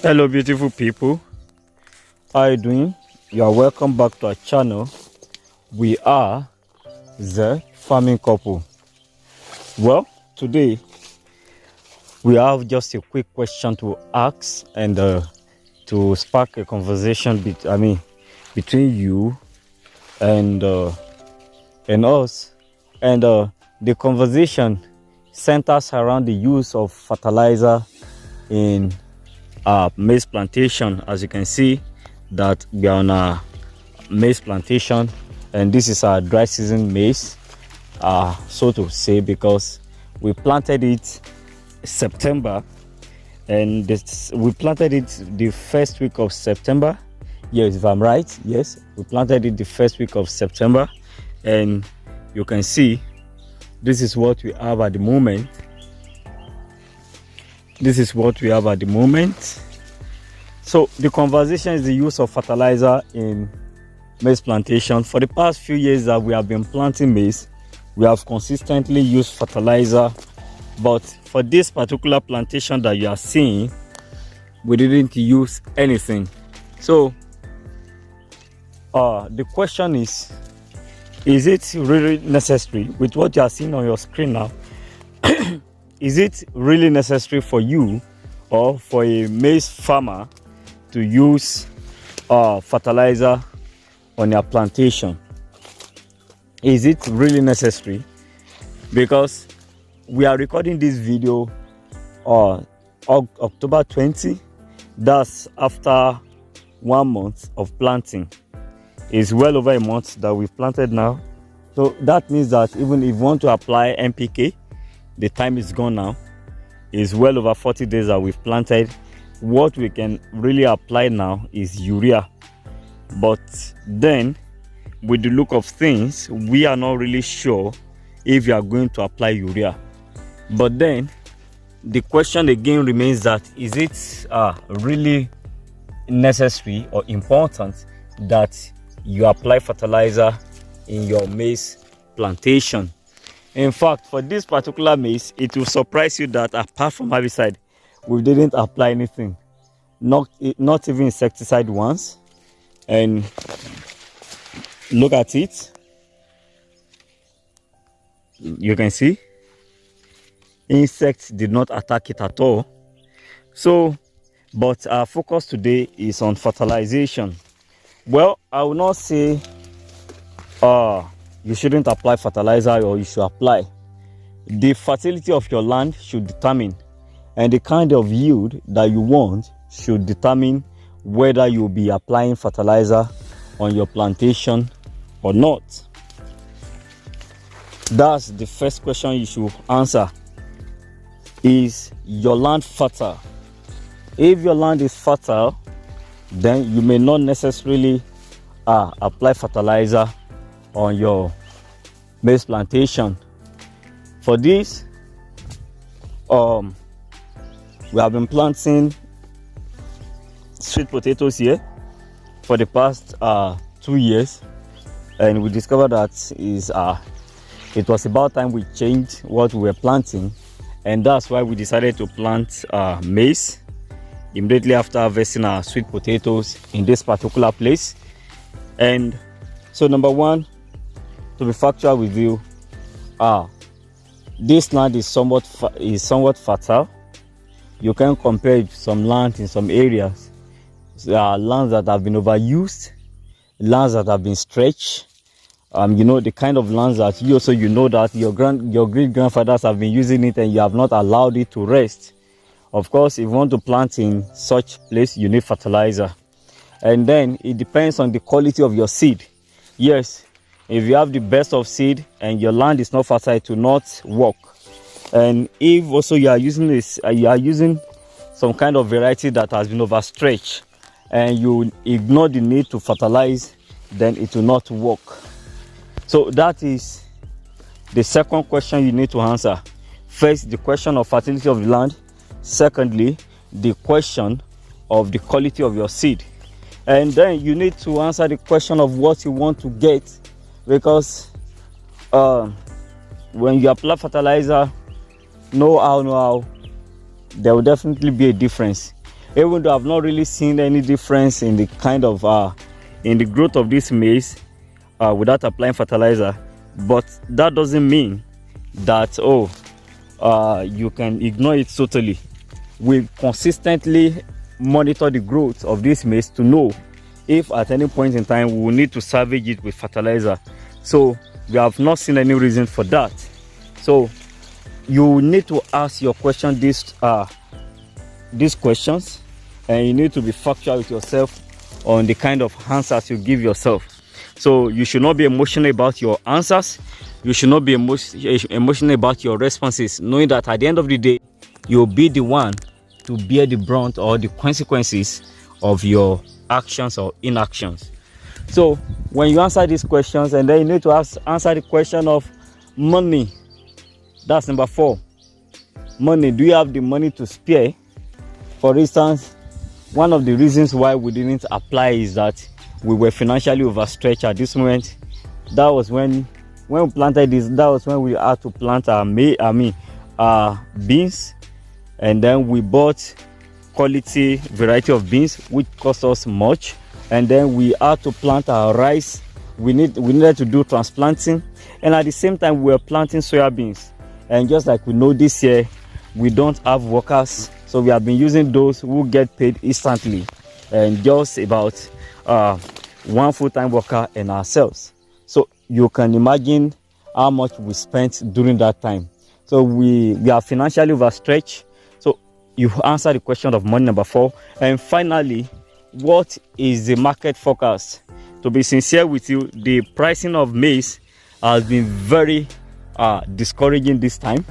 Hello beautiful people, how are you doing? You are welcome back to our channel. We are the farming couple. Well, today we have just a quick question to ask and to spark a conversation between you and us, and the conversation centers around the use of fertilizer in maize plantation. As you can see that we are on a maize plantation, and this is our dry season maize, so to say, because we planted it September, and we planted it the first week of September. Yes, if I'm right, yes, we planted it the first week of September, and you can see this is what we have at the moment. So the conversation is the use of fertilizer in maize plantation. For the past few years that we have been planting maize, we have consistently used fertilizer, but for this particular plantation that you are seeing, we didn't use anything. So the question is it really necessary? With what you are seeing on your screen now, is it really necessary for you or for a maize farmer to use fertilizer on your plantation? Is it really necessary? Because we are recording this video October 20. That's after 1 month of planting. It's well over a month that we've planted now. So that means that even if you want to apply NPK, the time is gone now. It's well over 40 days that we've planted. What we can really apply now is urea. But then, with the look of things, we are not really sure if you are going to apply urea. But then, the question again remains that is it really necessary or important that you apply fertilizer in your maize plantation? In fact, for this particular maize, it will surprise you that apart from herbicide, we didn't apply anything, not even insecticide once. And look at it, you can see insects did not attack it at all. So, but our focus today is on fertilization. Well, I will not say you shouldn't apply fertilizer, or you should apply. The fertility of your land should determine, and the kind of yield that you want should determine whether you'll be applying fertilizer on your plantation or not. That's the first question you should answer. Is your land fertile? If your land is fertile, then you may not necessarily apply fertilizer on your maize plantation. For this, we have been planting sweet potatoes here for the past 2 years, and we discovered that it was about time we changed what we were planting, and that's why we decided to plant maize immediately after harvesting our sweet potatoes in this particular place. And so, number one, to be factual with you, this land is somewhat fertile. You can compare it to some land in some areas. There are lands that have been overused, lands that have been stretched. The kind of lands that you know that your great grandfathers have been using it, and you have not allowed it to rest. Of course, if you want to plant in such place, you need fertilizer. And then it depends on the quality of your seed. Yes, if you have the best of seed and your land is not fertile, it will not work. And if also you are using some kind of variety that has been overstretched, and you ignore the need to fertilize, then it will not work. So that is the second question you need to answer. First, the question of fertility of the land. Secondly, the question of the quality of your seed. And then you need to answer the question of what you want to get, because when you apply fertilizer, know how, there will definitely be a difference. even though I've not really seen any difference in the kind of in the growth of this maize without applying fertilizer. But that doesn't mean that you can ignore it totally. We consistently monitor the growth of this maize to know if at any point in time we will need to salvage it with fertilizer. So we have not seen any reason for that. So you need to ask your question these questions, and you need to be factual with yourself on the kind of answers you give yourself. So you should not be emotional about your answers. You should not be emotional about your responses, knowing that at the end of the day, you'll be the one to bear the brunt or the consequences of your actions or inactions. So when you answer these questions, and then you need to answer the question of money. That's number 4. Money. Do you have the money to spare? For instance, one of the reasons why we didn't apply is that we were financially overstretched at this moment. That was when we planted this. That was when we had to plant our beans, and then we bought quality variety of beans, which cost us much. And then we had to plant our rice. We needed to do transplanting, and at the same time we were planting soya beans. And just like we know, this year we don't have workers, so we have been using those who get paid instantly, and just about one full-time worker and ourselves. So you can imagine how much we spent during that time. So we are financially overstretched. So you answer the question of money, number 4. And finally, what is the market forecast? To be sincere with you, the pricing of maize has been very discouraging this time.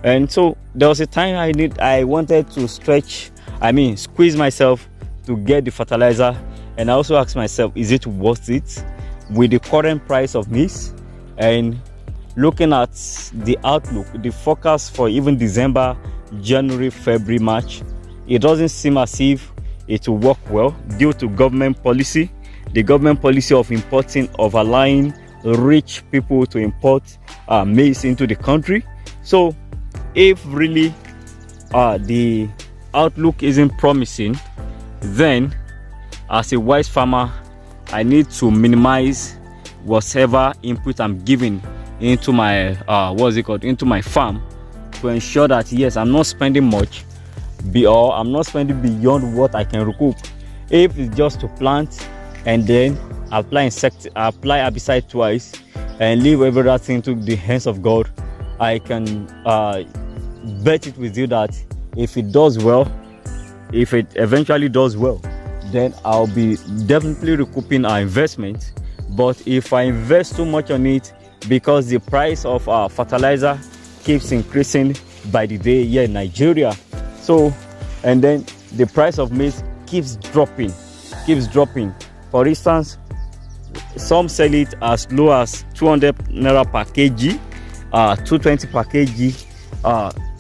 And so there was a time I wanted to squeeze myself to get the fertilizer, and I also asked myself, is it worth it with the current price of maize? And looking at the outlook, the forecast for even December, January, February, March, it doesn't seem as if it will work well due to government policy. The government policy of allowing rich people to import maize into the country. So if really the outlook isn't promising, then as a wise farmer, I need to minimize whatever input I'm giving into my into my farm, to ensure that yes, I'm not spending much, or I'm not spending beyond what I can recoup. If it's just to plant and then apply herbicide twice and leave everything to the hands of God, I can bet it with you that if it does well, if it eventually does well, then I'll be definitely recouping our investment. But if I invest too much on it, because the price of fertilizer keeps increasing by the day here in Nigeria, and then the price of maize keeps dropping. For instance, some sell it as low as 200 naira per kg, 220 per kg,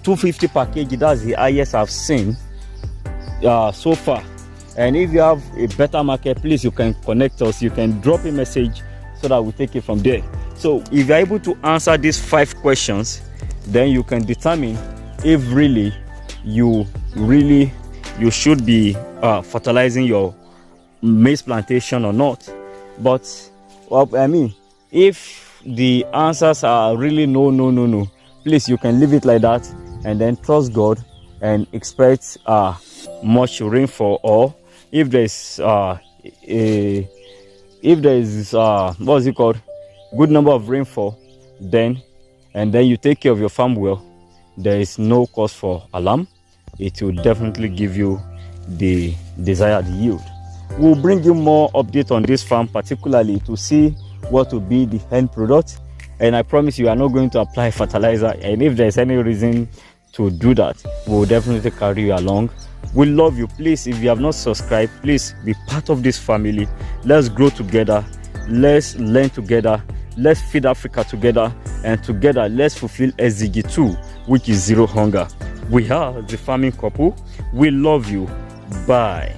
250 per kg. That's the highest I've seen so far. And if you have a better market, please, you can connect us. You can drop a message so that we take it from there. So if you're able to answer these 5 questions, then you can determine if really you should be fertilizing your maize plantation or not. But if the answers are really no, please, you can leave it like that and then trust God and expect much rainfall. Or if there's good number of rainfall, then you take care of your farm well, there is no cause for alarm. It will definitely give you the desired yield. We'll bring you more update on this farm, particularly to see what will be the end product. And I promise you, are not going to apply fertilizer. And if there's any reason to do that, we'll definitely carry you along. We love you. Please, if you have not subscribed, please be part of this family. Let's grow together. Let's learn together. Let's feed Africa together. And together, let's fulfill SDG 2, which is zero hunger. We are the farming couple. We love you. Bye.